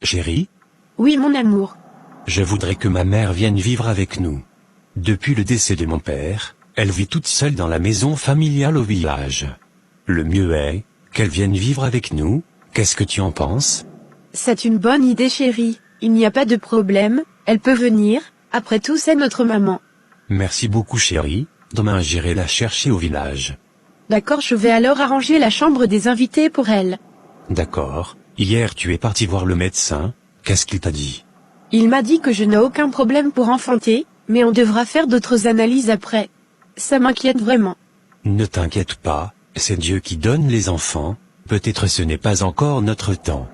Chérie, Oui mon amour. je voudrais que ma mère vienne vivre avec nous. Depuis le décès de mon père, elle vit toute seule dans la maison familiale au village. Le mieux est qu'elle vienne vivre avec nous. Qu'est-ce que tu en penses? C'est une bonne idée chérie, il n'y a pas de problème, elle peut venir, après tout c'est notre maman. Merci beaucoup chérie, demain j'irai la chercher au village. D'accord, je vais alors arranger la chambre des invités pour elle. D'accord, hier tu es parti voir le médecin, qu'est-ce qu'il t'a dit? Il m'a dit que je n'ai aucun problème pour enfanter, mais on devra faire d'autres analyses après. Ça m'inquiète vraiment. Ne t'inquiète pas, c'est Dieu qui donne les enfants, peut-être ce n'est pas encore notre temps.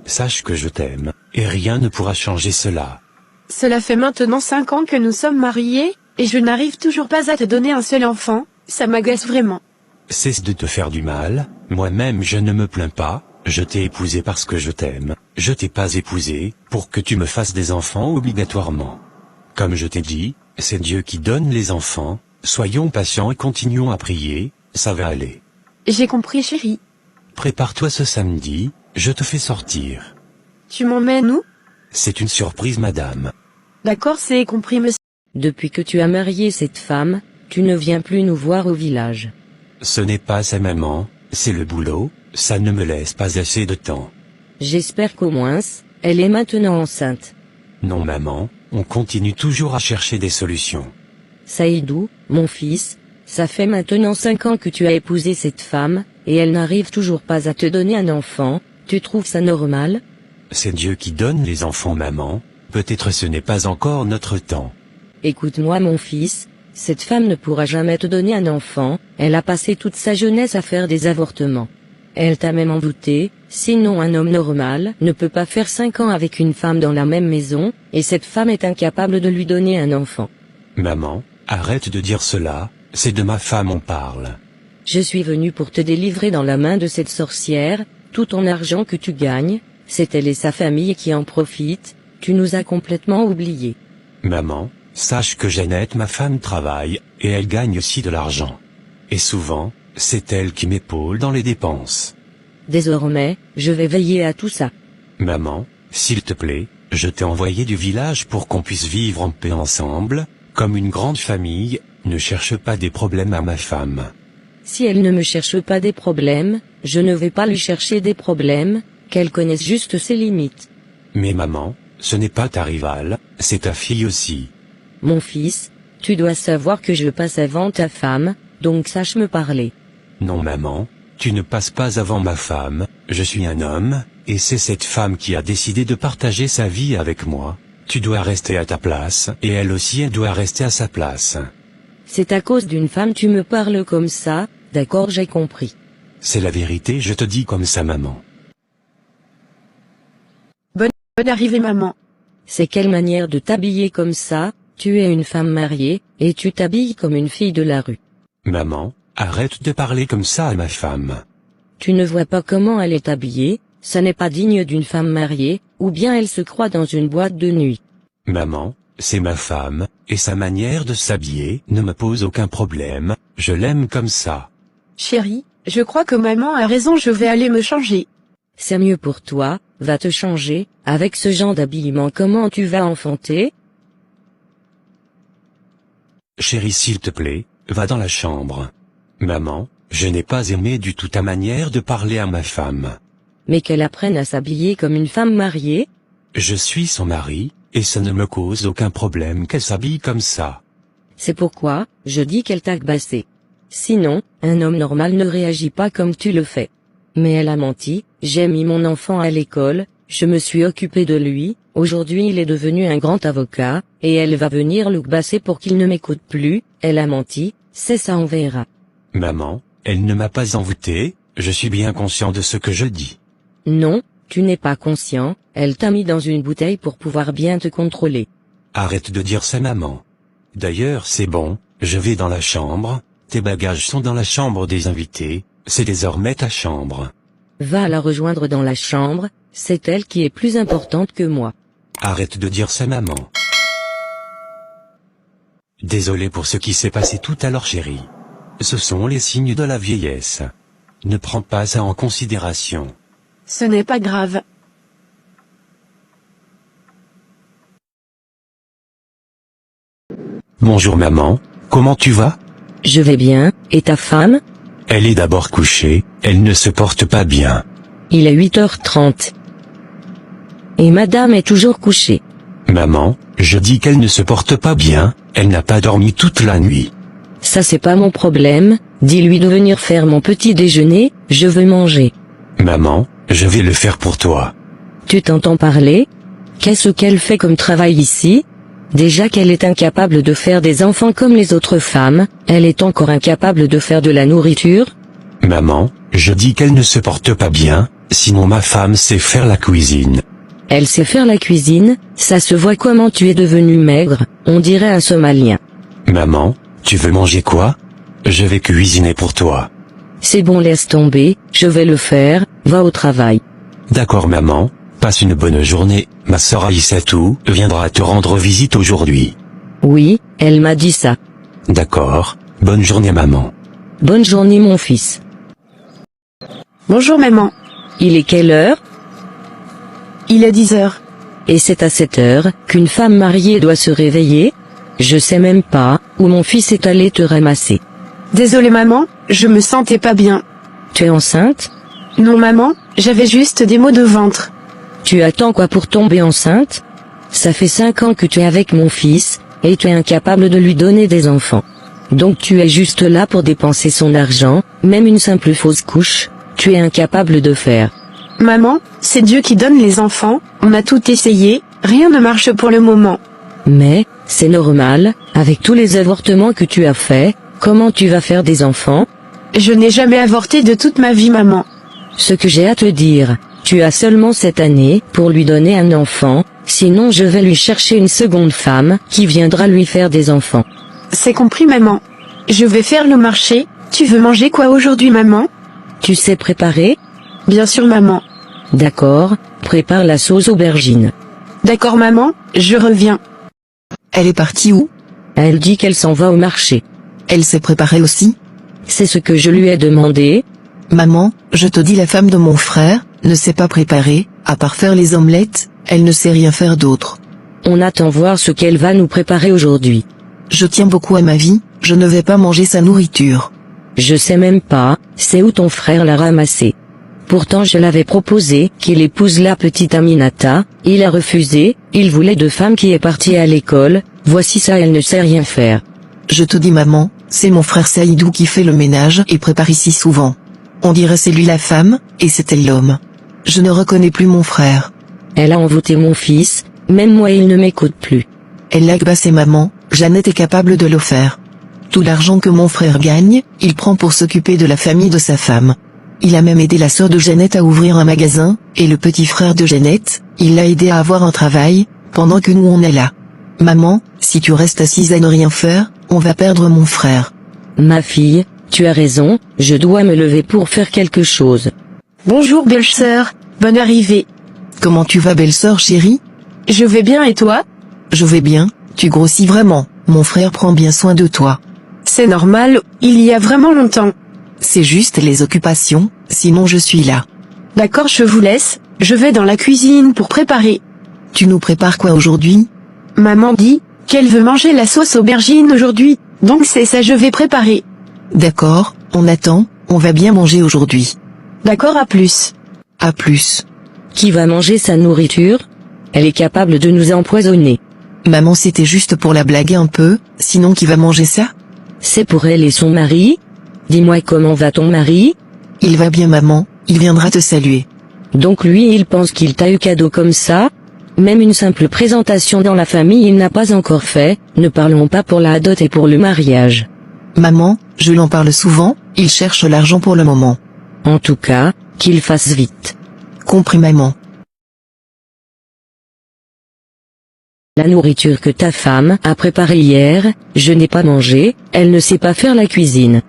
Sache que je t'aime, et rien ne pourra changer cela. Cela fait maintenant 5 ans que nous sommes mariés, et je n'arrive toujours pas à te donner un seul enfant, ça m'agace vraiment. Cesse de te faire du mal, moi-même je ne me plains pas, je t'ai épousé parce que je t'aime, je t'ai pas épousé pour que tu me fasses des enfants obligatoirement. Comme je t'ai dit, c'est Dieu qui donne les enfants, soyons patients et continuons à prier, ça va aller. J'ai compris chérie. Prépare-toi ce samedi, je te fais sortir. Tu m'emmènes où? C'est une surprise madame. D'accord, c'est compris monsieur. Depuis que tu as marié cette femme, tu ne viens plus nous voir au village. Ce n'est pas sa maman, c'est le boulot, ça ne me laisse pas assez de temps. J'espère qu'au moins, elle est maintenant enceinte. Non maman, on continue toujours à chercher des solutions. Saïdou, mon fils, ça fait maintenant 5 ans que tu as épousé cette femme, et elle n'arrive toujours pas à te donner un enfant, tu trouves ça normal? C'est Dieu qui donne les enfants maman, peut-être ce n'est pas encore notre temps. Écoute-moi mon fils, cette femme ne pourra jamais te donner un enfant, elle a passé toute sa jeunesse à faire des avortements. Elle t'a même embouté, sinon un homme normal ne peut pas faire 5 ans avec une femme dans la même maison, et cette femme est incapable de lui donner un enfant. Maman, arrête de dire cela, c'est de ma femme on parle. Je suis venu pour te délivrer dans la main de cette sorcière, tout ton argent que tu gagnes, c'est elle et sa famille qui en profitent, tu nous as complètement oubliés. Maman, sache que Jeannette ma femme travaille, et elle gagne aussi de l'argent. Et souvent, c'est elle qui m'épaule dans les dépenses. Désormais, je vais veiller à tout ça. Maman, s'il te plaît, je t'ai envoyé du village pour qu'on puisse vivre en paix ensemble, comme une grande famille, ne cherche pas des problèmes à ma femme. Si elle ne me cherche pas des problèmes, je ne vais pas lui chercher des problèmes, qu'elle connaisse juste ses limites. Mais maman, ce n'est pas ta rivale, c'est ta fille aussi. Mon fils, tu dois savoir que je passe avant ta femme, donc sache me parler. Non maman, tu ne passes pas avant ma femme, je suis un homme, et c'est cette femme qui a décidé de partager sa vie avec moi. Tu dois rester à ta place, et elle aussi elle doit rester à sa place. C'est à cause d'une femme tu me parles comme ça, d'accord j'ai compris. C'est la vérité, je te dis comme ça maman. Bonne arrivée maman. C'est quelle manière de t'habiller comme ça, tu es une femme mariée, et tu t'habilles comme une fille de la rue. Maman, arrête de parler comme ça à ma femme. Tu ne vois pas comment elle est habillée, ça n'est pas digne d'une femme mariée, ou bien elle se croit dans une boîte de nuit. Maman, c'est ma femme, et sa manière de s'habiller ne me pose aucun problème, je l'aime comme ça. Chérie, je crois que maman a raison, je vais aller me changer. C'est mieux pour toi, va te changer, avec ce genre d'habillement comment tu vas enfanter? Chérie s'il te plaît, va dans la chambre. Maman, je n'ai pas aimé du tout ta manière de parler à ma femme. Mais qu'elle apprenne à s'habiller comme une femme mariée? Je suis son mari, et ça ne me cause aucun problème qu'elle s'habille comme ça. C'est pourquoi, je dis qu'elle t'a agacé. Sinon, un homme normal ne réagit pas comme tu le fais. Mais elle a menti, j'ai mis mon enfant à l'école, je me suis occupé de lui, aujourd'hui il est devenu un grand avocat, et elle va venir le basser pour qu'il ne m'écoute plus, elle a menti, c'est ça on verra. Maman, elle ne m'a pas envoûté, je suis bien conscient de ce que je dis. Non, tu n'es pas conscient, elle t'a mis dans une bouteille pour pouvoir bien te contrôler. Arrête de dire ça maman. D'ailleurs c'est bon, je vais dans la chambre, tes bagages sont dans la chambre des invités, c'est désormais ta chambre. Va la rejoindre dans la chambre, c'est elle qui est plus importante que moi. Arrête de dire ça maman. Désolé pour ce qui s'est passé tout à l'heure chérie. Ce sont les signes de la vieillesse. Ne prends pas ça en considération. Ce n'est pas grave. Bonjour maman, comment tu vas? Je vais bien, et ta femme? Elle est d'abord couchée, elle ne se porte pas bien. Il est 8h30. Et madame est toujours couchée. Maman, je dis qu'elle ne se porte pas bien, elle n'a pas dormi toute la nuit. Ça c'est pas mon problème, dis-lui de venir faire mon petit déjeuner, je veux manger. Maman, je vais le faire pour toi. Tu t'entends parler? Qu'est-ce qu'elle fait comme travail ici? Déjà qu'elle est incapable de faire des enfants comme les autres femmes, elle est encore incapable de faire de la nourriture? Maman, je dis qu'elle ne se porte pas bien, sinon ma femme sait faire la cuisine. Elle sait faire la cuisine, ça se voit comment tu es devenu maigre, on dirait un Somalien. Maman, tu veux manger quoi? Je vais cuisiner pour toi. C'est bon, laisse tomber, je vais le faire, va au travail. D'accord maman, passe une bonne journée, ma sœur Aïssatou viendra te rendre visite aujourd'hui. Oui, elle m'a dit ça. D'accord, bonne journée maman. Bonne journée mon fils. Bonjour maman. Il est quelle heure? Il est 10h. Et c'est à cette heure qu'une femme mariée doit se réveiller? Je sais même pas où mon fils est allé te ramasser. Désolée maman, je me sentais pas bien. Tu es enceinte? Non maman, j'avais juste des maux de ventre. Tu attends quoi pour tomber enceinte? Ça fait 5 ans que tu es avec mon fils, et tu es incapable de lui donner des enfants. Donc tu es juste là pour dépenser son argent, même une simple fausse couche, tu es incapable de faire. Maman, c'est Dieu qui donne les enfants, on a tout essayé, rien ne marche pour le moment. Mais, c'est normal, avec tous les avortements que tu as faits, comment tu vas faire des enfants? Je n'ai jamais avorté de toute ma vie maman. Ce que j'ai à te dire, tu as seulement cette année pour lui donner un enfant, sinon je vais lui chercher une seconde femme qui viendra lui faire des enfants. C'est compris maman. Je vais faire le marché, tu veux manger quoi aujourd'hui maman? Tu sais préparer? Bien sûr maman. D'accord, prépare la sauce aubergine. D'accord maman, je reviens. Elle est partie où? Elle dit qu'elle s'en va au marché. Elle s'est préparée aussi? C'est ce que je lui ai demandé. Maman, je te dis la femme de mon frère, ne sait pas préparer, à part faire les omelettes, elle ne sait rien faire d'autre. On attend voir ce qu'elle va nous préparer aujourd'hui. Je tiens beaucoup à ma vie, je ne vais pas manger sa nourriture. Je sais même pas, c'est où ton frère l'a ramassé. Pourtant je l'avais proposé qu'il épouse la petite Aminata, il a refusé, il voulait de femmes qui est partie à l'école, voici ça elle ne sait rien faire. Je te dis maman, c'est mon frère Saïdou qui fait le ménage et prépare ici souvent. On dirait c'est lui la femme, et c'est elle l'homme. Je ne reconnais plus mon frère. Elle a envoûté mon fils, même moi il ne m'écoute plus. Elle l'a agbassé maman, Jeannette est capable de le faire. Tout l'argent que mon frère gagne, il prend pour s'occuper de la famille de sa femme. Il a même aidé la sœur de Jeannette à ouvrir un magasin, et le petit frère de Jeannette, il l'a aidé à avoir un travail, pendant que nous on est là. Maman, si tu restes assise à ne rien faire, on va perdre mon frère. Ma fille, tu as raison, je dois me lever pour faire quelque chose. Bonjour belle-sœur, bonne arrivée. Comment tu vas belle-sœur chérie? Je vais bien et toi? Je vais bien, tu grossis vraiment, mon frère prend bien soin de toi. C'est normal, il y a vraiment longtemps. C'est juste les occupations, sinon je suis là. D'accord, je vous laisse, je vais dans la cuisine pour préparer. Tu nous prépares quoi aujourd'hui? Maman dit qu'elle veut manger la sauce aubergine aujourd'hui, donc c'est ça je vais préparer. D'accord, on attend, on va bien manger aujourd'hui. D'accord, à plus. À plus. Qui va manger sa nourriture? Elle est capable de nous empoisonner. Maman c'était juste pour la blaguer un peu, sinon qui va manger ça? C'est pour elle et son mari? Dis-moi comment va ton mari? Il va bien maman, il viendra te saluer. Donc lui il pense qu'il t'a eu cadeau comme ça? Même une simple présentation dans la famille il n'a pas encore fait, ne parlons pas pour la dot et pour le mariage. Maman, je l'en parle souvent, il cherche l'argent pour le moment. En tout cas, qu'il fasse vite. Compris maman. La nourriture que ta femme a préparée hier, je n'ai pas mangé, elle ne sait pas faire la cuisine.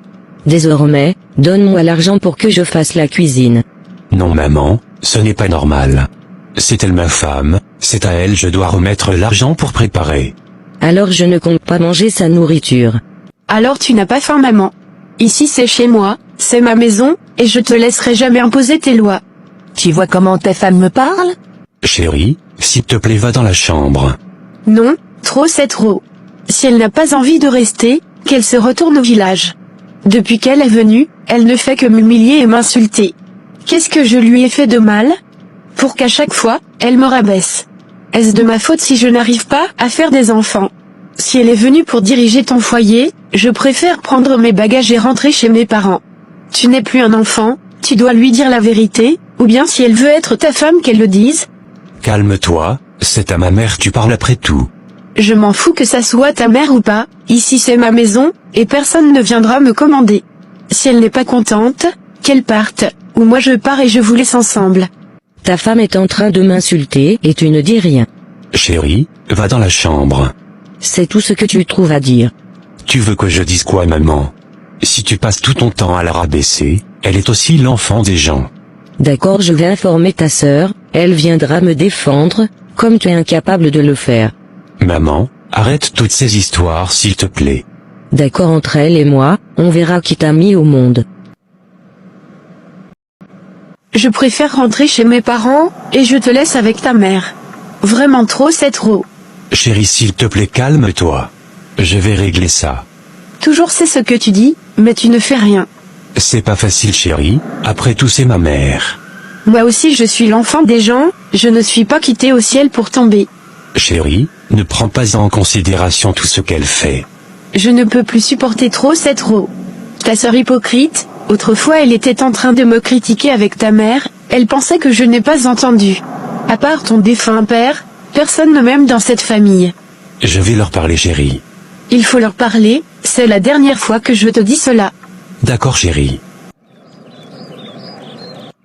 Désormais, donne-moi l'argent pour que je fasse la cuisine. Non maman, ce n'est pas normal. C'est elle ma femme, c'est à elle je dois remettre l'argent pour préparer. Alors je ne compte pas manger sa nourriture. Alors tu n'as pas faim maman. Ici c'est chez moi, c'est ma maison, et je te laisserai jamais imposer tes lois. Tu vois comment ta femme me parle? Chérie, s'il te plaît va dans la chambre. Non, trop c'est trop. Si elle n'a pas envie de rester, qu'elle se retourne au village. Depuis qu'elle est venue, elle ne fait que m'humilier et m'insulter. Qu'est-ce que je lui ai fait de mal? Pour qu'à chaque fois, elle me rabaisse. Est-ce de ma faute si je n'arrive pas à faire des enfants? Si elle est venue pour diriger ton foyer, je préfère prendre mes bagages et rentrer chez mes parents. Tu n'es plus un enfant, tu dois lui dire la vérité, ou bien si elle veut être ta femme qu'elle le dise. Calme-toi, c'est à ma mère tu parles après tout. Je m'en fous que ça soit ta mère ou pas, ici c'est ma maison, et personne ne viendra me commander. Si elle n'est pas contente, qu'elle parte, ou moi je pars et je vous laisse ensemble. Ta femme est en train de m'insulter et tu ne dis rien. Chérie, va dans la chambre. C'est tout ce que tu trouves à dire. Tu veux que je dise quoi maman? Si tu passes tout ton temps à la rabaisser, elle est aussi l'enfant des gens. D'accord, je vais informer ta sœur, elle viendra me défendre, comme tu es incapable de le faire. Maman, arrête toutes ces histoires s'il te plaît. D'accord, entre elle et moi, on verra qui t'a mis au monde. Je préfère rentrer chez mes parents, et je te laisse avec ta mère. Vraiment trop c'est trop. Chérie s'il te plaît calme-toi. Je vais régler ça. Toujours c'est ce que tu dis, mais tu ne fais rien. C'est pas facile chérie, après tout c'est ma mère. Moi aussi je suis l'enfant des gens, je ne suis pas quitté au ciel pour tomber. Chérie, ne prends pas en considération tout ce qu'elle fait. Je ne peux plus supporter trop c'est trop. Ta sœur hypocrite, autrefois elle était en train de me critiquer avec ta mère, elle pensait que je n'ai pas entendu. À part ton défunt père, personne ne m'aime dans cette famille. Je vais leur parler chérie. Il faut leur parler, c'est la dernière fois que je te dis cela. D'accord chérie.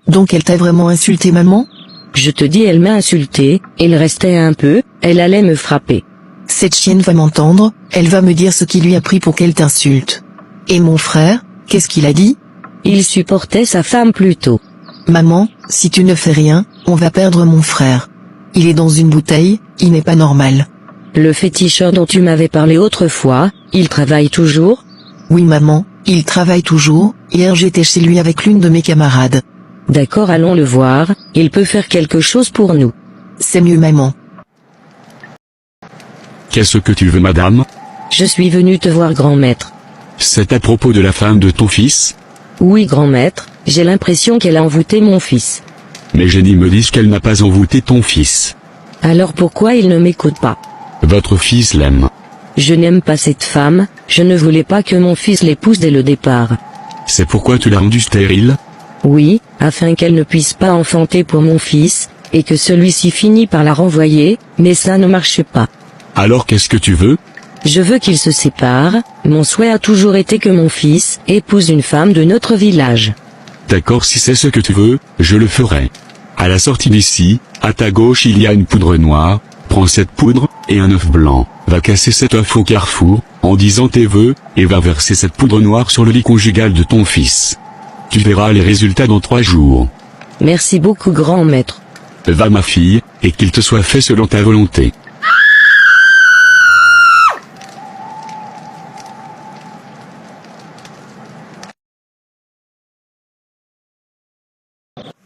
Donc elle t'a vraiment insulté maman? Je te dis, elle m'a insulté, il restait un peu, elle allait me frapper. Cette chienne va m'entendre, elle va me dire ce qui lui a pris pour qu'elle t'insulte. Et mon frère, qu'est-ce qu'il a dit? Il supportait sa femme plutôt. Maman, si tu ne fais rien, on va perdre mon frère. Il est dans une bouteille, il n'est pas normal. Le féticheur dont tu m'avais parlé autrefois, il travaille toujours? Oui maman, il travaille toujours, hier j'étais chez lui avec l'une de mes camarades. D'accord, allons le voir, il peut faire quelque chose pour nous. C'est mieux maman. Qu'est-ce que tu veux madame? Je suis venu te voir grand maître. C'est à propos de la femme de ton fils? Oui grand maître, j'ai l'impression qu'elle a envoûté mon fils. Mes génies me disent qu'elle n'a pas envoûté ton fils. Alors pourquoi il ne m'écoute pas? Votre fils l'aime. Je n'aime pas cette femme, je ne voulais pas que mon fils l'épouse dès le départ. C'est pourquoi tu l'as rendue stérile? Oui, afin qu'elle ne puisse pas enfanter pour mon fils, et que celui-ci finit par la renvoyer, mais ça ne marche pas. Alors qu'est-ce que tu veux? Je veux qu'ils se séparent, mon souhait a toujours été que mon fils épouse une femme de notre village. D'accord, si c'est ce que tu veux, je le ferai. À la sortie d'ici, à ta gauche il y a une poudre noire, prends cette poudre, et un œuf blanc, va casser cet œuf au carrefour, en disant tes vœux, et va verser cette poudre noire sur le lit conjugal de ton fils. Tu verras les résultats dans 3 jours. Merci beaucoup grand maître. Va ma fille, et qu'il te soit fait selon ta volonté.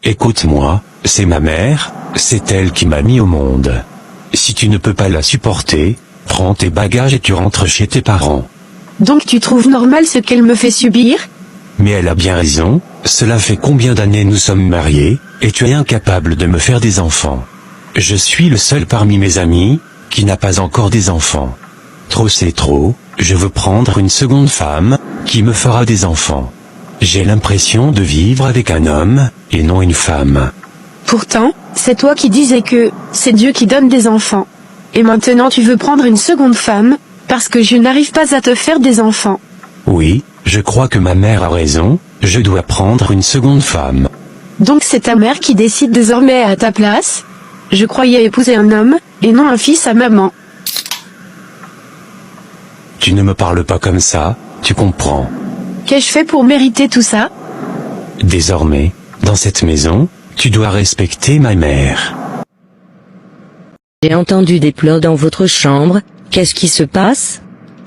Écoute-moi, c'est ma mère, c'est elle qui m'a mis au monde. Si tu ne peux pas la supporter, prends tes bagages et tu rentres chez tes parents. Donc tu trouves normal ce qu'elle me fait subir? Mais elle a bien raison, cela fait combien d'années nous sommes mariés, et tu es incapable de me faire des enfants. Je suis le seul parmi mes amis, qui n'a pas encore des enfants. Trop c'est trop, je veux prendre une seconde femme, qui me fera des enfants. J'ai l'impression de vivre avec un homme, et non une femme. Pourtant, c'est toi qui disais que c'est Dieu qui donne des enfants. Et maintenant tu veux prendre une seconde femme, parce que je n'arrive pas à te faire des enfants. Oui, je crois que ma mère a raison, je dois prendre une seconde femme. Donc c'est ta mère qui décide désormais à ta place? Je croyais épouser un homme, et non un fils à maman. Tu ne me parles pas comme ça, tu comprends. Qu'ai-je fait pour mériter tout ça? Désormais, dans cette maison, tu dois respecter ma mère. J'ai entendu des pleurs dans votre chambre, qu'est-ce qui se passe?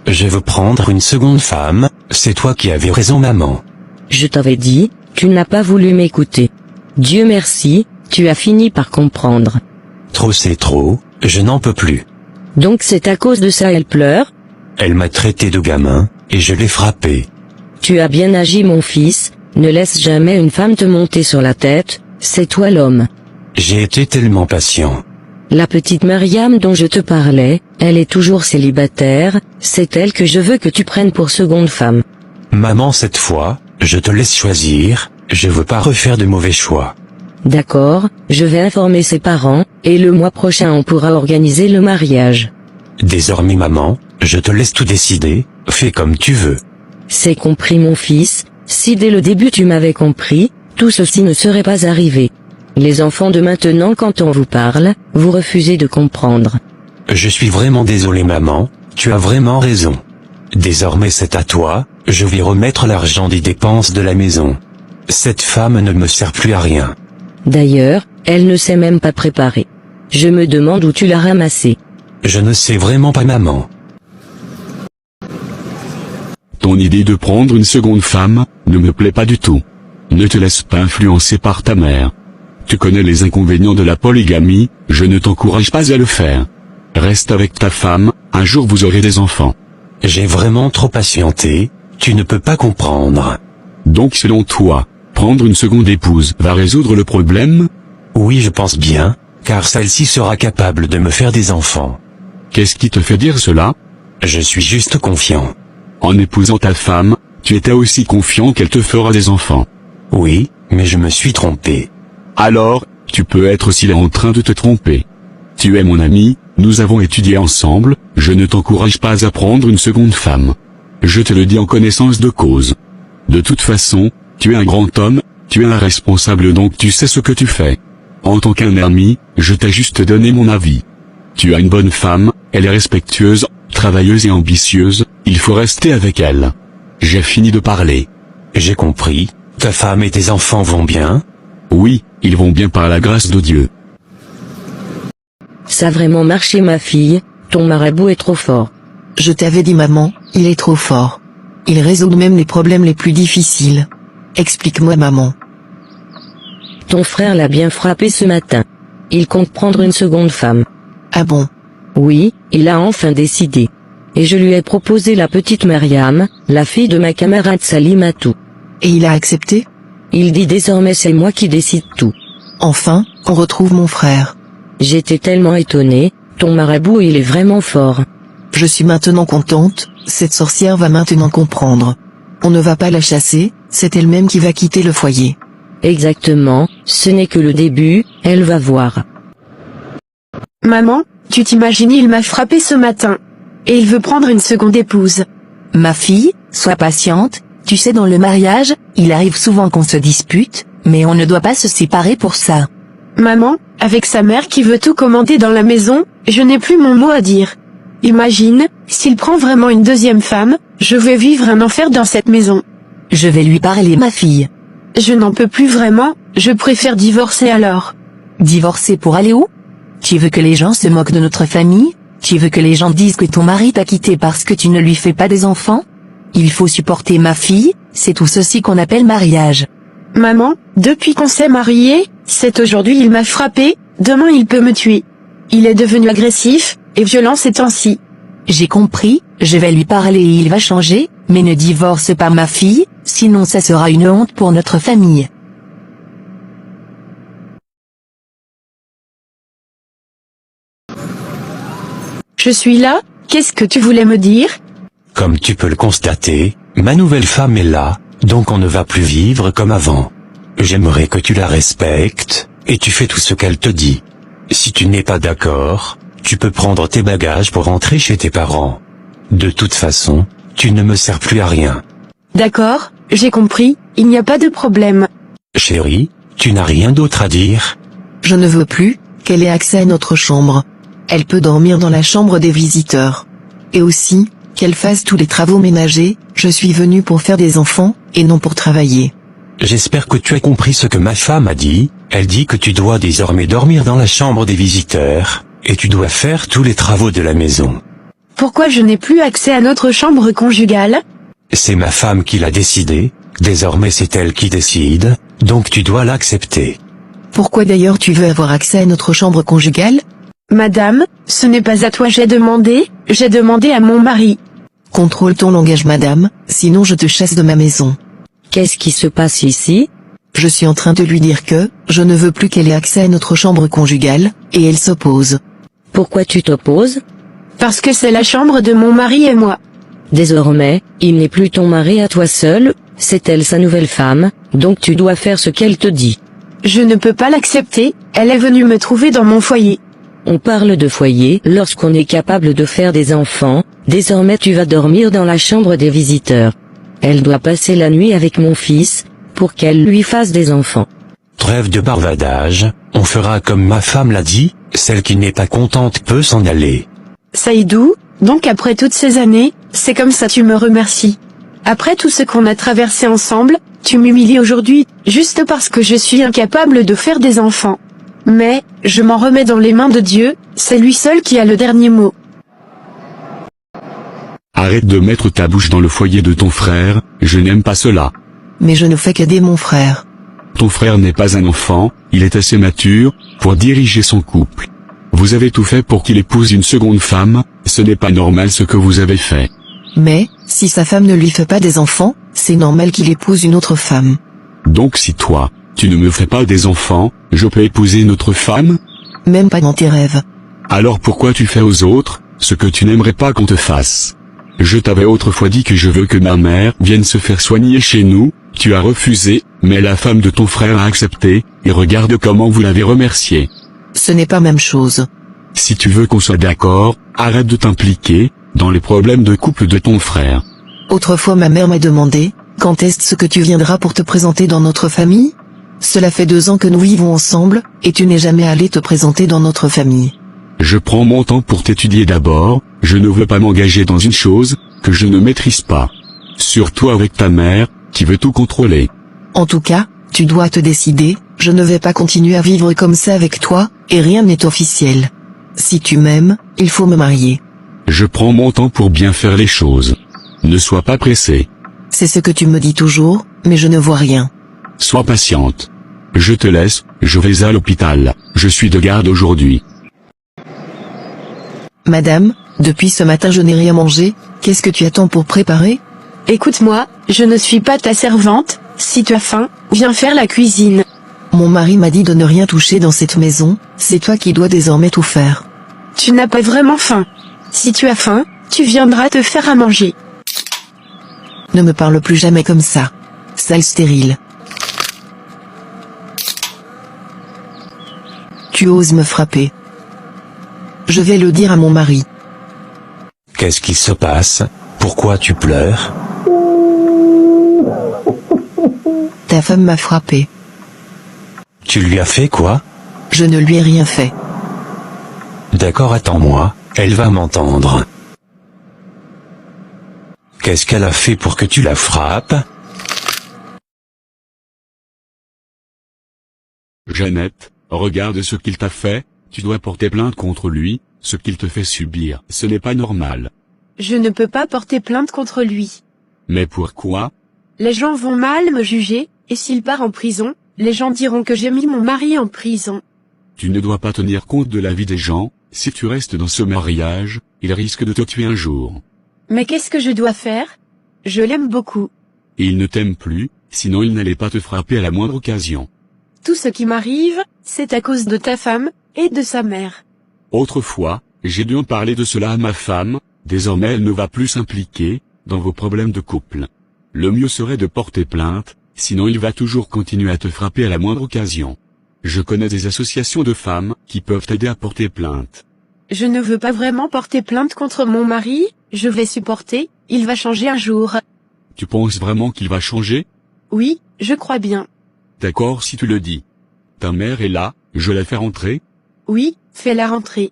Je veux prendre une seconde femme, c'est toi qui avais raison maman. Je t'avais dit, tu n'as pas voulu m'écouter. Dieu merci, tu as fini par comprendre. Trop c'est trop, je n'en peux plus. Donc c'est à cause de ça elle pleure? Elle m'a traité de gamin, et je l'ai frappé. Tu as bien agi mon fils, ne laisse jamais une femme te monter sur la tête, c'est toi l'homme. J'ai été tellement patient. La petite Mariam dont je te parlais, elle est toujours célibataire, c'est elle que je veux que tu prennes pour seconde femme. Maman, cette fois, je te laisse choisir, je veux pas refaire de mauvais choix. D'accord, je vais informer ses parents, et le mois prochain on pourra organiser le mariage. Désormais maman, je te laisse tout décider, fais comme tu veux. C'est compris mon fils, si dès le début tu m'avais compris, tout ceci ne serait pas arrivé. Les enfants de maintenant quand on vous parle, vous refusez de comprendre. Je suis vraiment désolé maman, tu as vraiment raison. Désormais c'est à toi, je vais remettre l'argent des dépenses de la maison. Cette femme ne me sert plus à rien. D'ailleurs, elle ne s'est même pas préparée. Je me demande où tu l'as ramassée. Je ne sais vraiment pas maman. Ton idée de prendre une seconde femme, ne me plaît pas du tout. Ne te laisse pas influencer par ta mère. Tu connais les inconvénients de la polygamie, je ne t'encourage pas à le faire. Reste avec ta femme, un jour vous aurez des enfants. J'ai vraiment trop patienté, tu ne peux pas comprendre. Donc selon toi, prendre une seconde épouse va résoudre le problème? Oui, je pense bien, car celle-ci sera capable de me faire des enfants. Qu'est-ce qui te fait dire cela? Je suis juste confiant. En épousant ta femme, tu étais aussi confiant qu'elle te fera des enfants. Oui, mais je me suis trompé. Alors, tu peux être aussi là en train de te tromper. Tu es mon ami, nous avons étudié ensemble, je ne t'encourage pas à prendre une seconde femme. Je te le dis en connaissance de cause. De toute façon, tu es un grand homme, tu es un responsable donc tu sais ce que tu fais. En tant qu'un ami, je t'ai juste donné mon avis. Tu as une bonne femme, elle est respectueuse, travailleuse et ambitieuse, il faut rester avec elle. J'ai fini de parler. J'ai compris, ta femme et tes enfants vont bien? Oui, ils vont bien par la grâce de Dieu. Ça a vraiment marché ma fille, ton marabout est trop fort. Je t'avais dit maman, il est trop fort. Il résout même les problèmes les plus difficiles. Explique-moi maman. Ton frère l'a bien frappé ce matin. Il compte prendre une seconde femme. Ah bon? Oui, il a enfin décidé. Et je lui ai proposé la petite Mariam, la fille de ma camarade Salimatou. Et il a accepté? Il dit désormais c'est moi qui décide tout. Enfin, on retrouve mon frère. J'étais tellement étonné, ton marabout il est vraiment fort. Je suis maintenant contente, cette sorcière va maintenant comprendre. On ne va pas la chasser, c'est elle-même qui va quitter le foyer. Exactement, ce n'est que le début, elle va voir. Maman, tu t'imagines, il m'a frappé ce matin. Et il veut prendre une seconde épouse. Ma fille, sois patiente, tu sais dans le mariage, il arrive souvent qu'on se dispute, mais on ne doit pas se séparer pour ça. Maman, avec sa mère qui veut tout commander dans la maison, je n'ai plus mon mot à dire. Imagine, s'il prend vraiment une deuxième femme, je vais vivre un enfer dans cette maison. Je vais lui parler ma fille. Je n'en peux plus vraiment, je préfère divorcer alors. Divorcer pour aller où? Tu veux que les gens se moquent de notre famille? Tu veux que les gens disent que ton mari t'a quitté parce que tu ne lui fais pas des enfants? Il faut supporter ma fille, c'est tout ceci qu'on appelle mariage. Maman, depuis qu'on s'est mariés, c'est aujourd'hui il m'a frappé, demain il peut me tuer. Il est devenu agressif, et violent ces temps-ci. J'ai compris, je vais lui parler et il va changer, mais ne divorce pas ma fille, sinon ça sera une honte pour notre famille. Je suis là, qu'est-ce que tu voulais me dire? Comme tu peux le constater, ma nouvelle femme est là, donc on ne va plus vivre comme avant. J'aimerais que tu la respectes, et tu fais tout ce qu'elle te dit. Si tu n'es pas d'accord, tu peux prendre tes bagages pour rentrer chez tes parents. De toute façon, tu ne me sers plus à rien. D'accord, j'ai compris, il n'y a pas de problème. Chérie, tu n'as rien d'autre à dire? Je ne veux plus qu'elle ait accès à notre chambre. Elle peut dormir dans la chambre des visiteurs. Et aussi, qu'elle fasse tous les travaux ménagers, je suis venue pour faire des enfants, et non pour travailler. J'espère que tu as compris ce que ma femme a dit, elle dit que tu dois désormais dormir dans la chambre des visiteurs, et tu dois faire tous les travaux de la maison. Pourquoi je n'ai plus accès à notre chambre conjugale? C'est ma femme qui l'a décidé, désormais c'est elle qui décide, donc tu dois l'accepter. Pourquoi d'ailleurs tu veux avoir accès à notre chambre conjugale? Madame, ce n'est pas à toi j'ai demandé à mon mari. Contrôle ton langage madame, sinon je te chasse de ma maison. Qu'est-ce qui se passe ici? Je suis en train de lui dire que, je ne veux plus qu'elle ait accès à notre chambre conjugale, et elle s'oppose. Pourquoi tu t'opposes? Parce que c'est la chambre de mon mari et moi. Désormais, il n'est plus ton mari à toi seul, c'est elle sa nouvelle femme, donc tu dois faire ce qu'elle te dit. Je ne peux pas l'accepter, elle est venue me trouver dans mon foyer. On parle de foyer lorsqu'on est capable de faire des enfants, désormais tu vas dormir dans la chambre des visiteurs. Elle doit passer la nuit avec mon fils, pour qu'elle lui fasse des enfants. Trêve de bavardage, on fera comme ma femme l'a dit, celle qui n'est pas contente peut s'en aller. Saïdou, donc après toutes ces années, c'est comme ça tu me remercies. Après tout ce qu'on a traversé ensemble, tu m'humilies aujourd'hui, juste parce que je suis incapable de faire des enfants. Mais, je m'en remets dans les mains de Dieu, c'est lui seul qui a le dernier mot. Arrête de mettre ta bouche dans le foyer de ton frère, je n'aime pas cela. Mais je ne fais qu'aider mon frère. Ton frère n'est pas un enfant, il est assez mature, pour diriger son couple. Vous avez tout fait pour qu'il épouse une seconde femme, ce n'est pas normal ce que vous avez fait. Mais, si sa femme ne lui fait pas des enfants, c'est normal qu'il épouse une autre femme. Donc si toi, tu ne me fais pas des enfants, je peux épouser une autre femme? Même pas dans tes rêves. Alors pourquoi tu fais aux autres, ce que tu n'aimerais pas qu'on te fasse? Je t'avais autrefois dit que je veux que ma mère vienne se faire soigner chez nous, tu as refusé, mais la femme de ton frère a accepté, et regarde comment vous l'avez remercié. Ce n'est pas même chose. Si tu veux qu'on soit d'accord, arrête de t'impliquer dans les problèmes de couple de ton frère. Autrefois ma mère m'a demandé, quand est-ce que tu viendras pour te présenter dans notre famille? Cela fait 2 ans que nous vivons ensemble, et tu n'es jamais allé te présenter dans notre famille. Je prends mon temps pour t'étudier d'abord, je ne veux pas m'engager dans une chose que je ne maîtrise pas. Surtout avec ta mère, qui veut tout contrôler. En tout cas, tu dois te décider, je ne vais pas continuer à vivre comme ça avec toi, et rien n'est officiel. Si tu m'aimes, il faut me marier. Je prends mon temps pour bien faire les choses. Ne sois pas pressé. C'est ce que tu me dis toujours, mais je ne vois rien. Sois patiente. Je te laisse, je vais à l'hôpital, je suis de garde aujourd'hui. Madame, depuis ce matin je n'ai rien mangé, qu'est-ce que tu attends pour préparer? Écoute-moi, je ne suis pas ta servante, si tu as faim, viens faire la cuisine. Mon mari m'a dit de ne rien toucher dans cette maison, c'est toi qui dois désormais tout faire. Tu n'as pas vraiment faim. Si tu as faim, tu viendras te faire à manger. Ne me parle plus jamais comme ça. Sale stérile. Tu oses me frapper. Je vais le dire à mon mari. Qu'est-ce qui se passe? Pourquoi tu pleures? Ta femme m'a frappé. Tu lui as fait quoi? Je ne lui ai rien fait. D'accord, attends-moi, elle va m'entendre. Qu'est-ce qu'elle a fait pour que tu la frappes? Jeannette, regarde ce qu'il t'a fait, tu dois porter plainte contre lui, ce qu'il te fait subir, ce n'est pas normal. Je ne peux pas porter plainte contre lui. Mais pourquoi? Les gens vont mal me juger, et s'il part en prison, les gens diront que j'ai mis mon mari en prison. Tu ne dois pas tenir compte de la vie des gens, si tu restes dans ce mariage, il risque de te tuer un jour. Mais qu'est-ce que je dois faire? Je l'aime beaucoup. Et il ne t'aime plus, sinon il n'allait pas te frapper à la moindre occasion. Tout ce qui m'arrive, c'est à cause de ta femme, et de sa mère. Autrefois, j'ai dû en parler de cela à ma femme, désormais elle ne va plus s'impliquer dans vos problèmes de couple. Le mieux serait de porter plainte, sinon il va toujours continuer à te frapper à la moindre occasion. Je connais des associations de femmes qui peuvent t'aider à porter plainte. Je ne veux pas vraiment porter plainte contre mon mari, je vais supporter, il va changer un jour. Tu penses vraiment qu'il va changer? Oui, je crois bien. D'accord si tu le dis. Ta mère est là, je la fais rentrer? Oui, fais-la rentrer.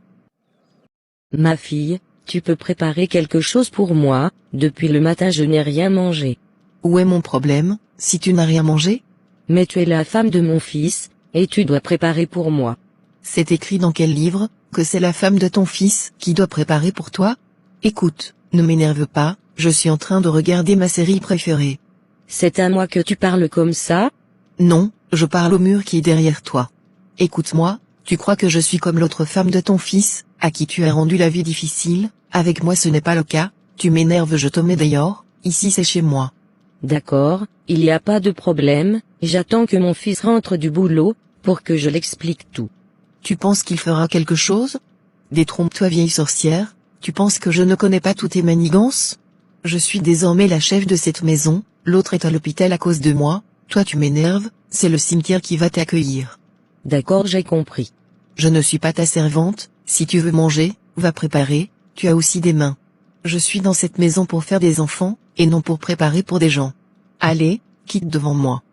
Ma fille, tu peux préparer quelque chose pour moi, depuis le matin je n'ai rien mangé. Où est mon problème, si tu n'as rien mangé? Mais tu es la femme de mon fils, et tu dois préparer pour moi. C'est écrit dans quel livre, que c'est la femme de ton fils qui doit préparer pour toi? Écoute, ne m'énerve pas, je suis en train de regarder ma série préférée. C'est à moi que tu parles comme ça? Non, je parle au mur qui est derrière toi. Écoute-moi, tu crois que je suis comme l'autre femme de ton fils, à qui tu as rendu la vie difficile? Avec moi ce n'est pas le cas, Tu m'énerves, je te mets dehors, ici c'est chez moi. D'accord, il n'y a pas de problème, j'attends que mon fils rentre du boulot, pour que je l'explique tout. Tu penses qu'il fera quelque chose? Détrompe-toi, vieille sorcière, tu penses que je ne connais pas toutes tes manigances? Je suis désormais la chef de cette maison, l'autre est à l'hôpital à cause de moi, toi tu m'énerves, c'est le cimetière qui va t'accueillir. D'accord, j'ai compris. Je ne suis pas ta servante, si tu veux manger, va préparer, tu as aussi des mains. Je suis dans cette maison pour faire des enfants, et non pour préparer pour des gens. Allez, quitte devant moi.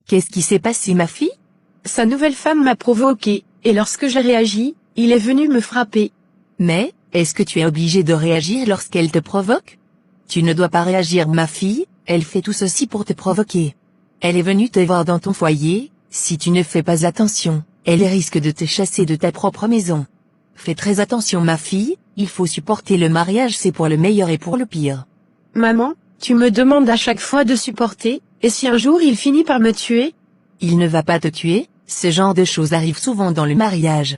Qu'est-ce qui s'est passé, ma fille? Sa nouvelle femme m'a provoqué, et lorsque j'ai réagi, il est venu me frapper. Mais, est-ce que tu es obligé de réagir lorsqu'elle te provoque? Tu ne dois pas réagir, ma fille, elle fait tout ceci pour te provoquer. Elle est venue te voir dans ton foyer, si tu ne fais pas attention, elle risque de te chasser de ta propre maison. Fais très attention, ma fille, il faut supporter le mariage, c'est pour le meilleur et pour le pire. Maman, tu me demandes à chaque fois de supporter, et si un jour il finit par me tuer? Il ne va pas te tuer, ce genre de choses arrive souvent dans le mariage.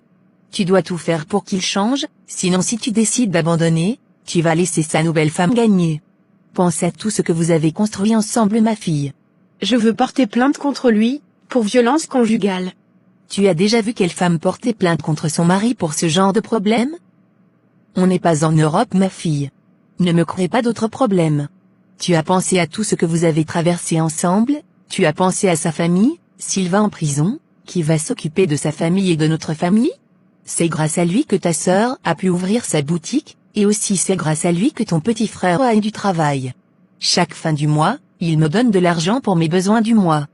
Tu dois tout faire pour qu'il change, sinon si tu décides d'abandonner, tu vas laisser sa nouvelle femme gagner. Pense à tout ce que vous avez construit ensemble, ma fille. Je veux porter plainte contre lui, pour violence conjugale. Tu as déjà vu quelle femme porter plainte contre son mari pour ce genre de problème? On n'est pas en Europe, ma fille. Ne me crée pas d'autres problèmes. Tu as pensé à tout ce que vous avez traversé ensemble, tu as pensé à sa famille, s'il va en prison, qui va s'occuper de sa famille et de notre famille? C'est grâce à lui que ta sœur a pu ouvrir sa boutique, et aussi c'est grâce à lui que ton petit frère a eu du travail. Chaque fin du mois, il me donne de l'argent pour mes besoins du mois.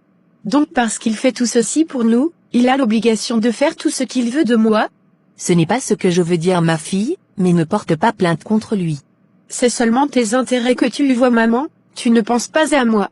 Donc parce qu'il fait tout ceci pour nous, il a l'obligation de faire tout ce qu'il veut de moi? Ce n'est pas ce que je veux dire, ma fille, mais ne porte pas plainte contre lui. C'est seulement tes intérêts que tu y vois, maman, tu ne penses pas à moi.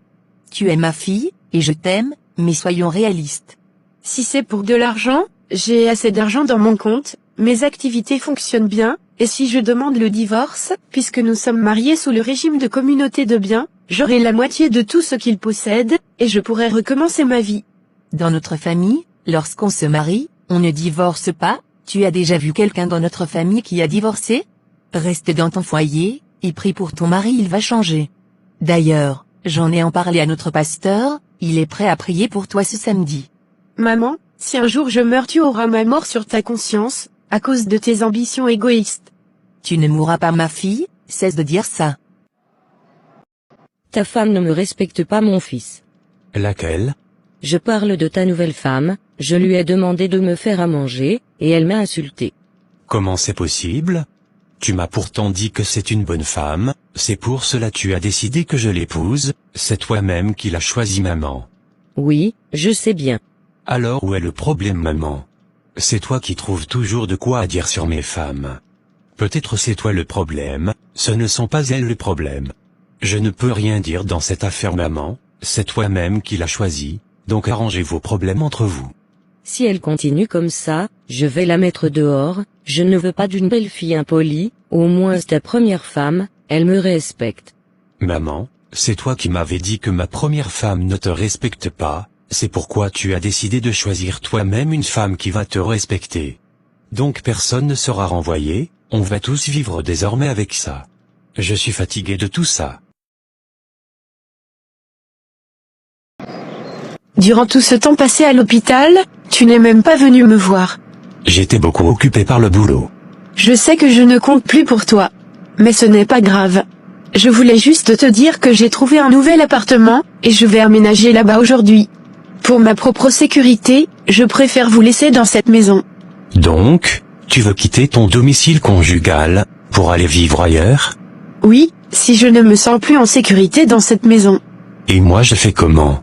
Tu es ma fille, et je t'aime, mais soyons réalistes. Si c'est pour de l'argent, j'ai assez d'argent dans mon compte, mes activités fonctionnent bien, et si je demande le divorce, puisque nous sommes mariés sous le régime de communauté de biens, j'aurai la moitié de tout ce qu'il possède, et je pourrai recommencer ma vie. Dans notre famille, lorsqu'on se marie, on ne divorce pas. Tu as déjà vu quelqu'un dans notre famille qui a divorcé? Reste dans ton foyer, et prie pour ton mari, il va changer. D'ailleurs, j'en ai en parlé à notre pasteur, il est prêt à prier pour toi ce samedi. Maman, si un jour je meurs, tu auras ma mort sur ta conscience, à cause de tes ambitions égoïstes. Tu ne mourras pas, ma fille, cesse de dire ça. Ta femme ne me respecte pas, mon fils. Laquelle? Je parle de ta nouvelle femme, je lui ai demandé de me faire à manger, et elle m'a insulté. Comment c'est possible? Tu m'as pourtant dit que c'est une bonne femme, c'est pour cela tu as décidé que je l'épouse, c'est toi-même qui l'as choisie, maman. Oui, je sais bien. Alors où est le problème, maman? C'est toi qui trouves toujours de quoi à dire sur mes femmes. Peut-être c'est toi le problème, ce ne sont pas elles le problème. Je ne peux rien dire dans cette affaire, maman, c'est toi-même qui l'as choisie, donc arrangez vos problèmes entre vous. Si elle continue comme ça, je vais la mettre dehors, je ne veux pas d'une belle fille impolie, au moins ta première femme, elle me respecte. Maman, c'est toi qui m'avais dit que ma première femme ne te respecte pas, c'est pourquoi tu as décidé de choisir toi-même une femme qui va te respecter. Donc personne ne sera renvoyé, on va tous vivre désormais avec ça. Je suis fatigué de tout ça. Durant tout ce temps passé à l'hôpital, tu n'es même pas venu me voir. J'étais beaucoup occupé par le boulot. Je sais que je ne compte plus pour toi. Mais ce n'est pas grave. Je voulais juste te dire que j'ai trouvé un nouvel appartement, et je vais aménager là-bas aujourd'hui. Pour ma propre sécurité, je préfère vous laisser dans cette maison. Donc, tu veux quitter ton domicile conjugal, pour aller vivre ailleurs? Oui, si je ne me sens plus en sécurité dans cette maison. Et moi je fais comment?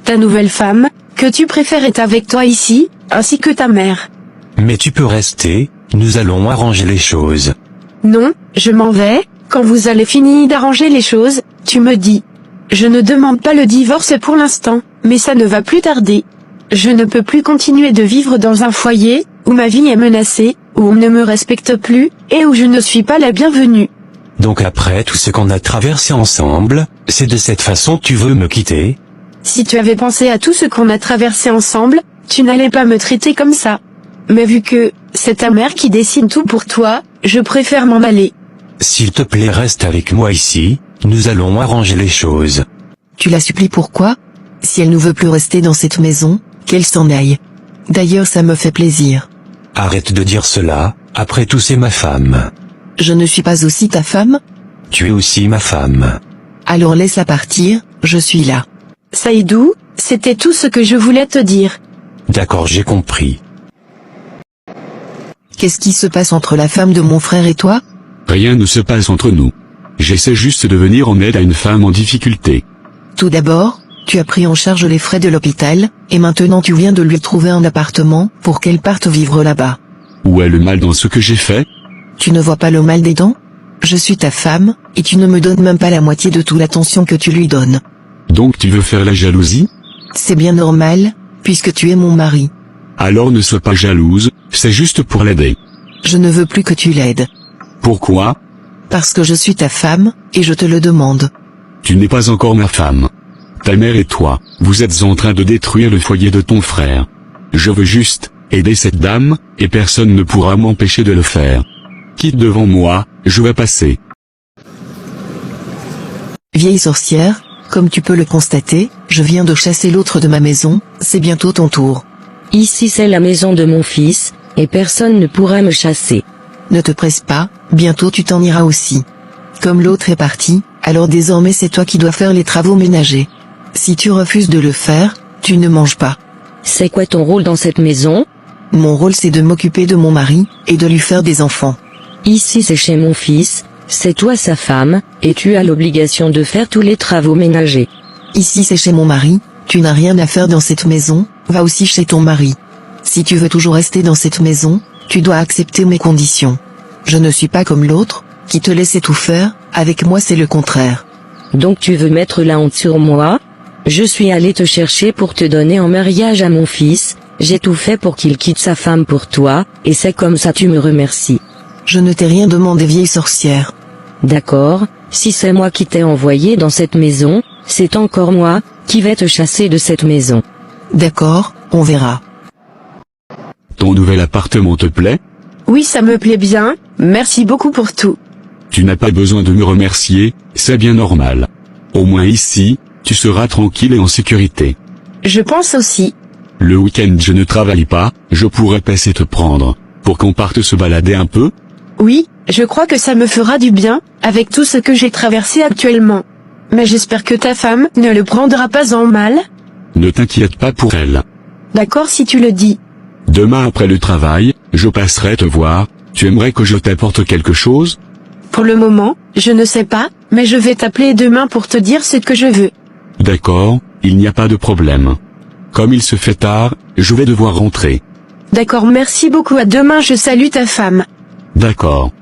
Ta nouvelle femme, que tu préfères, est avec toi ici, ainsi que ta mère. Mais tu peux rester, nous allons arranger les choses. Non, je m'en vais, quand vous allez finir d'arranger les choses, tu me dis. Je ne demande pas le divorce pour l'instant, mais ça ne va plus tarder. Je ne peux plus continuer de vivre dans un foyer, où ma vie est menacée, où on ne me respecte plus, et où je ne suis pas la bienvenue. Donc après tout ce qu'on a traversé ensemble, c'est de cette façon que tu veux me quitter? Si tu avais pensé à tout ce qu'on a traversé ensemble, tu n'allais pas me traiter comme ça. Mais vu que, c'est ta mère qui décide tout pour toi, je préfère m'en aller. S'il te plaît, reste avec moi ici, nous allons arranger les choses. Tu la supplies pourquoi? Si elle ne veut plus rester dans cette maison, qu'elle s'en aille. D'ailleurs ça me fait plaisir. Arrête de dire cela, après tout c'est ma femme. Je ne suis pas aussi ta femme? Tu es aussi ma femme. Alors laisse-la partir, je suis là. Saïdou, c'était tout ce que je voulais te dire. D'accord, j'ai compris. Qu'est-ce qui se passe entre la femme de mon frère et toi? Rien ne se passe entre nous. J'essaie juste de venir en aide à une femme en difficulté. Tout d'abord, tu as pris en charge les frais de l'hôpital, et maintenant tu viens de lui trouver un appartement, pour qu'elle parte vivre là-bas. Où est le mal dans ce que j'ai fait? Tu ne vois pas le mal des dents? Je suis ta femme, et tu ne me donnes même pas la moitié de toute l'attention que tu lui donnes. Donc tu veux faire la jalousie? C'est bien normal, puisque tu es mon mari. Alors ne sois pas jalouse, c'est juste pour l'aider. Je ne veux plus que tu l'aides. Pourquoi? Parce que je suis ta femme, et je te le demande. Tu n'es pas encore ma femme. Ta mère et toi, vous êtes en train de détruire le foyer de ton frère. Je veux juste aider cette dame, et personne ne pourra m'empêcher de le faire. Quitte devant moi, je vais passer. Vieille sorcière, comme tu peux le constater, je viens de chasser l'autre de ma maison, c'est bientôt ton tour. Ici c'est la maison de mon fils, et personne ne pourra me chasser. Ne te presse pas, bientôt tu t'en iras aussi. Comme l'autre est parti, alors désormais c'est toi qui dois faire les travaux ménagers. Si tu refuses de le faire, tu ne manges pas. C'est quoi ton rôle dans cette maison? Mon rôle c'est de m'occuper de mon mari, et de lui faire des enfants. Ici c'est chez mon fils, c'est toi sa femme, et tu as l'obligation de faire tous les travaux ménagers. Ici c'est chez mon mari, tu n'as rien à faire dans cette maison, va aussi chez ton mari. Si tu veux toujours rester dans cette maison, tu dois accepter mes conditions. Je ne suis pas comme l'autre, qui te laissait tout faire, avec moi c'est le contraire. Donc tu veux mettre la honte sur moi? Je suis allé te chercher pour te donner en mariage à mon fils, j'ai tout fait pour qu'il quitte sa femme pour toi, et c'est comme ça tu me remercies. Je ne t'ai rien demandé, vieille sorcière. D'accord, si c'est moi qui t'ai envoyé dans cette maison, c'est encore moi, qui vais te chasser de cette maison. D'accord, on verra. Ton nouvel appartement te plaît? Oui, ça me plaît bien, merci beaucoup pour tout. Tu n'as pas besoin de me remercier, c'est bien normal. Au moins ici, tu seras tranquille et en sécurité. Je pense aussi. Le week-end je ne travaille pas, je pourrais passer te prendre, pour qu'on parte se balader un peu? Oui, je crois que ça me fera du bien, avec tout ce que j'ai traversé actuellement. Mais j'espère que ta femme ne le prendra pas en mal. Ne t'inquiète pas pour elle. D'accord si tu le dis. Demain après le travail, je passerai te voir, tu aimerais que je t'apporte quelque chose? Pour le moment, je ne sais pas, mais je vais t'appeler demain pour te dire ce que je veux. D'accord, il n'y a pas de problème. Comme il se fait tard, je vais devoir rentrer. D'accord, merci beaucoup, à demain, je salue ta femme. D'accord.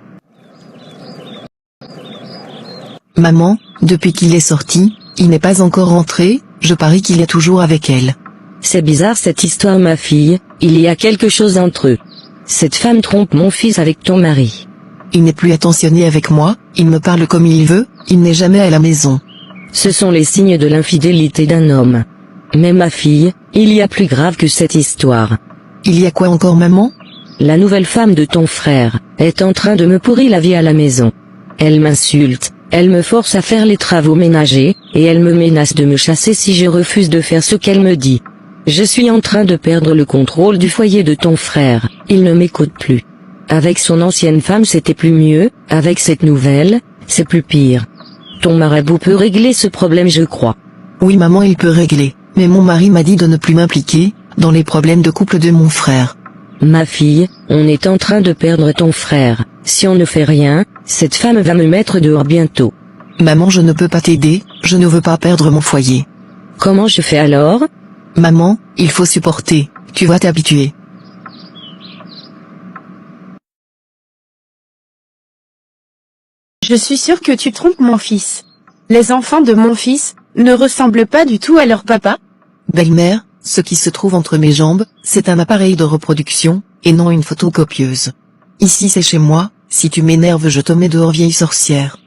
Maman, depuis qu'il est sorti, il n'est pas encore rentré, je parie qu'il est toujours avec elle. C'est bizarre cette histoire ma fille, il y a quelque chose entre eux. Cette femme trompe mon fils avec ton mari. Il n'est plus attentionné avec moi, il me parle comme il veut, il n'est jamais à la maison. Ce sont les signes de l'infidélité d'un homme. Mais ma fille, il y a plus grave que cette histoire. Il y a quoi encore, maman? La nouvelle femme de ton frère est en train de me pourrir la vie à la maison. Elle m'insulte, elle me force à faire les travaux ménagers, et elle me menace de me chasser si je refuse de faire ce qu'elle me dit. Je suis en train de perdre le contrôle du foyer de ton frère, il ne m'écoute plus. Avec son ancienne femme c'était plus mieux, avec cette nouvelle, c'est plus pire. Ton marabout peut régler ce problème je crois. Oui maman, il peut régler, mais mon mari m'a dit de ne plus m'impliquer dans les problèmes de couple de mon frère. Ma fille, on est en train de perdre ton frère. Si on ne fait rien, cette femme va me mettre dehors bientôt. Maman, je ne peux pas t'aider, je ne veux pas perdre mon foyer. Comment je fais alors? Maman, il faut supporter, tu vas t'habituer. Je suis sûre que tu trompes mon fils. Les enfants de mon fils ne ressemblent pas du tout à leur papa. Belle-mère, ce qui se trouve entre mes jambes, c'est un appareil de reproduction, et non une photocopieuse. Ici c'est chez moi, si tu m'énerves je te mets dehors, vieille sorcière.